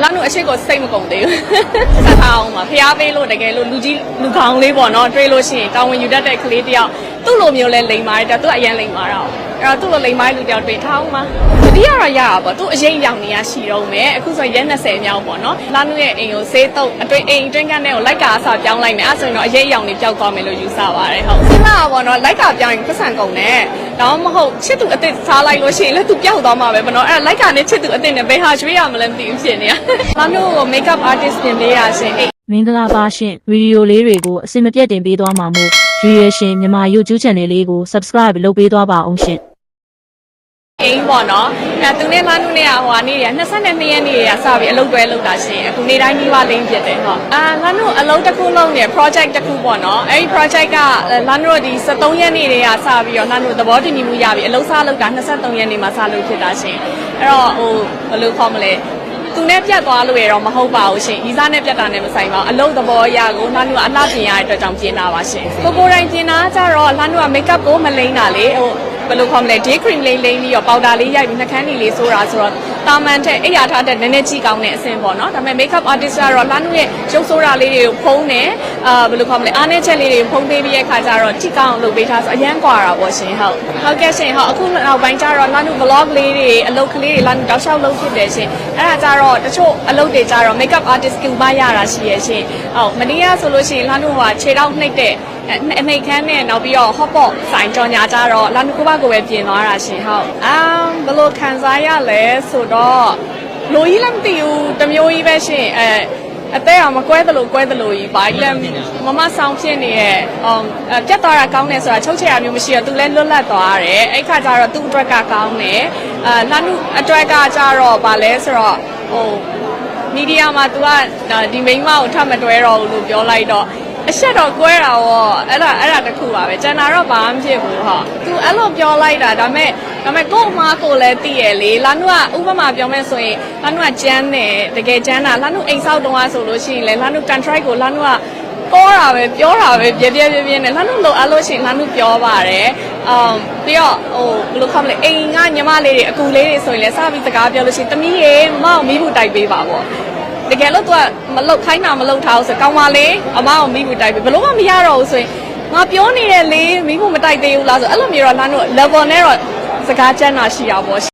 လာနုအရှိကိုစိတ်မကုန်သေးဘူးဆက်ထားအောင်ပါဖျားပေးလို့တကယ်လို့လူကြီးလူကောင်းလေးပေါ့နော်တွေးလို့ရှိရင်တာဝန်ယူတတ်တဲ့ကလေးတယောက်သူ့လိုမျိုးလဲလိမ်မာတယ်သူအရင်လိမ်မာတော့အဲ့တော့သူ့လိုလိမ်မာလူတယောက်တွေးထားအောင်ပါတတိယတော့ရတာပေါ့သူအရင်ရောက်နေရရှိတော့မယ်အခုဆိုရက်20မြောက်ပေါ့နော်လာနုရဲ့အိမ်ကိုဆေးတုပ်အတွင်းအိမ်အတွင်းကန်းထဲကိုလိုက်ကာအစာပြောင်းလိုက်မယ်အဲ့ဆိုရင်တော့အရင်ရောက်နေပျောက်သွားမယ်လို့ယူဆပါတယ်ဟုတ်စဉ်းစားပါပေါ့နော်လိုက်ကာပြောင်းရင်ပတ်စံကုန်တယ်တော့မဟုတ်ချစ်သူအစ်စ်စားလိုက်လို့ရှိရင်လည်းသူပျောက်သွားမှာပဲပေါ့နော်အဲ့လိုက်ကာနဲ့ချစ်သူအစ်စ်နဲ့ဘယ်ဟာရွှေ့ရမလဲမသိဘူးဖြစ်နေရလာနုကို makeup artist ပြင်ပေးရရှင်မင်္ဂလာပါရှင်ဗီဒီယိုလေးတွေကိုအစင်မပြတ်တင်ပေးသွားမှာမို့ရည်ရွယ်ရှင်မြန်မာ YouTube channel လေးကို subscribe လုပ်ပေးသွားပါအောင်ရှင်အိမ်ပေါ့နော်အဲသူနဲ့လာနုနဲ့ဟိုကနေရ22ရက်နေ့ရစပြီးအလုပ်တွဲလုပ်တာရှင်အခုနေ့တိုင်းကြီးပါလိမ့်ဖြစ်တယ်ဟုတ်လာနုအလုပ်တစ်ခုလုပ်နေ project တစ်ခုပေါ့နော်အဲဒီ project ကလာနုဒီ73ရက်နေ့တည်းကစပြီးတော့လာနုသဘောတူညီမှုရပြီးအလုပ်စလုပ်တာ23ရက်နေ့မှာစလုပ်ဖြစ်တာရှင်အဲ့တော့ဟိုဘယ်လိုခေါ်မလဲသူနဲ့ပြတ်သွားလို့ရတော့မဟုတ်ပါဘူးရှင်ဤစားနဲ့ပြတ်တာနဲ့မဆိုင်ပါဘူးအလုပ်သဘောအရကိုလာနုကအလှပြင်ရတဲ့အတွက်ကြောင့်ပြင်တာပါရှင်ကိုတိုင်းပြင်တာကြတော့လာနုက makeup ကိုမလိမ့်တာလေဟိုဘယ်လိုခေါ်မလဲ day cream လေးလိမ့်ပြီးတော့ powder လေးရိုက်ပြီးနှာခမ်းလေးဆိုးတာဆိုတော့တာမန်ထက်အိယာထားတဲ့နည်းနည်းကြည့်ကောင်းတဲ့အဆင့်ပေါ့နော်ဒါပေမဲ့ makeup artist ကတော့လာနုရဲ့ရုပ်ဆိုးတာလေးတွေကိုဖုံးတယ်ဘယ်လိုခေါ်မလဲအားနည်းချက်လေးတွေဖုံးပေးပြီးတဲ့အခါကျတော့ကြည့်ကောင်းအောင်လုပ်ပေးထားဆိုအရန်ကွာတာပေါ့ရှင်ဟုတ်ကဲ့ရှင်ဟုတ်အခုနောက်ပိုင်းကျတော့လာနု vlog လေးတွေအလုပ်ကလေးတွေလာနုတောက်လျှောက်လုပ်ဖြစ်တယ်ရှင်အဲ့ဒါကျတော့တချို့အလုပ်တွေကျတော့ makeup artist ကူမရတာရှိရဲ့ရှင်ဟုတ်မနေ့ကဆိုလို့ရှိရင်လာနုကခြေထောက်နှိပ်တဲ့အနှိပ်ခမ်းနဲ့နောက်ပြီးတော့ hot pot ဆိုင်ကြော်ညာကြတော့လာနုကိုပဲပြင်သွားတာရှင်ဟုတ်ဘယ်လိုခံစားရလဲဆိုတော့လိုကြီးလည်းမသိဘူးတမျိုးကြီးပဲရှင်အသက်အောင်မကွဲသလိုကြီးဘာကြီးလဲမဆောင်ဖြစ်နေရဲ့ပြတ်သွားတာကောင်းတယ်ဆိုတာချုပ်ချယ်ရမျိုးမရှိတော့သူလည်းလွတ်လပ်သွားတယ်အဲ့ခါကျတော့သူ့အတွက်ကကောင်းတယ်လာနုအတွက်ကကျတော့ဗာလဲဆိုတော့ဟိုမီဒီယာမှာ तू ကဒီမိန်းမကိုထပ်မတွဲတော့ဘူးလို့ပြောလိုက်တော့အချက်တော့ကွဲတာပေါ့အဲ့ဒါတခုပါပဲကျန်တာတော့ဘာမှမဖြစ်ဘူးဟာသူအဲ့လိုပြောလိုက်တာဒါပေမဲ့ကို့အမားကိုလည်းသိရလေလာနုကဥပမာပြောမယ်ဆိုရင်လာနုကကျန်းတယ်တကယ်ကျန်းတာလာနုအိမ်ဆောက်တုံးဆိုလို့ရှိရင်လေလာနု contract ကိုလာနုကပေါ်တာပဲပြောတာပဲပြပြနဲ့လာနုလိုအပ်လို့ရှိရင်လာနုပြောပါတယ်ပြီးတော့ဟိုဘယ်လိုခေါ်မလဲအိမ်ကညီမလေးတွေအကူလေးတွေဆိုရင်လည်းစပြီးစကားပြောလို့ရှိရင်တမီးရေမမမီးဘူးတိုက်ပေးပါပေါ့တကယ်လို့ तू ကမလုတ်ခိုင်းတာမလုတ်ထားဘူးဆိုကောင်းပါလေအမအောင်မိဘူးတိုက်ပြီဘလို့မှမရတော့ဘူးဆိုရင်ငါပြောနေတယ်လေမိဘူးမတိုက်သေးဘူးလားဆိုအဲ့လိုမျိုးတော့လာနု level နဲ့တော့စကားကျမ်းတာရှိတာပေါ့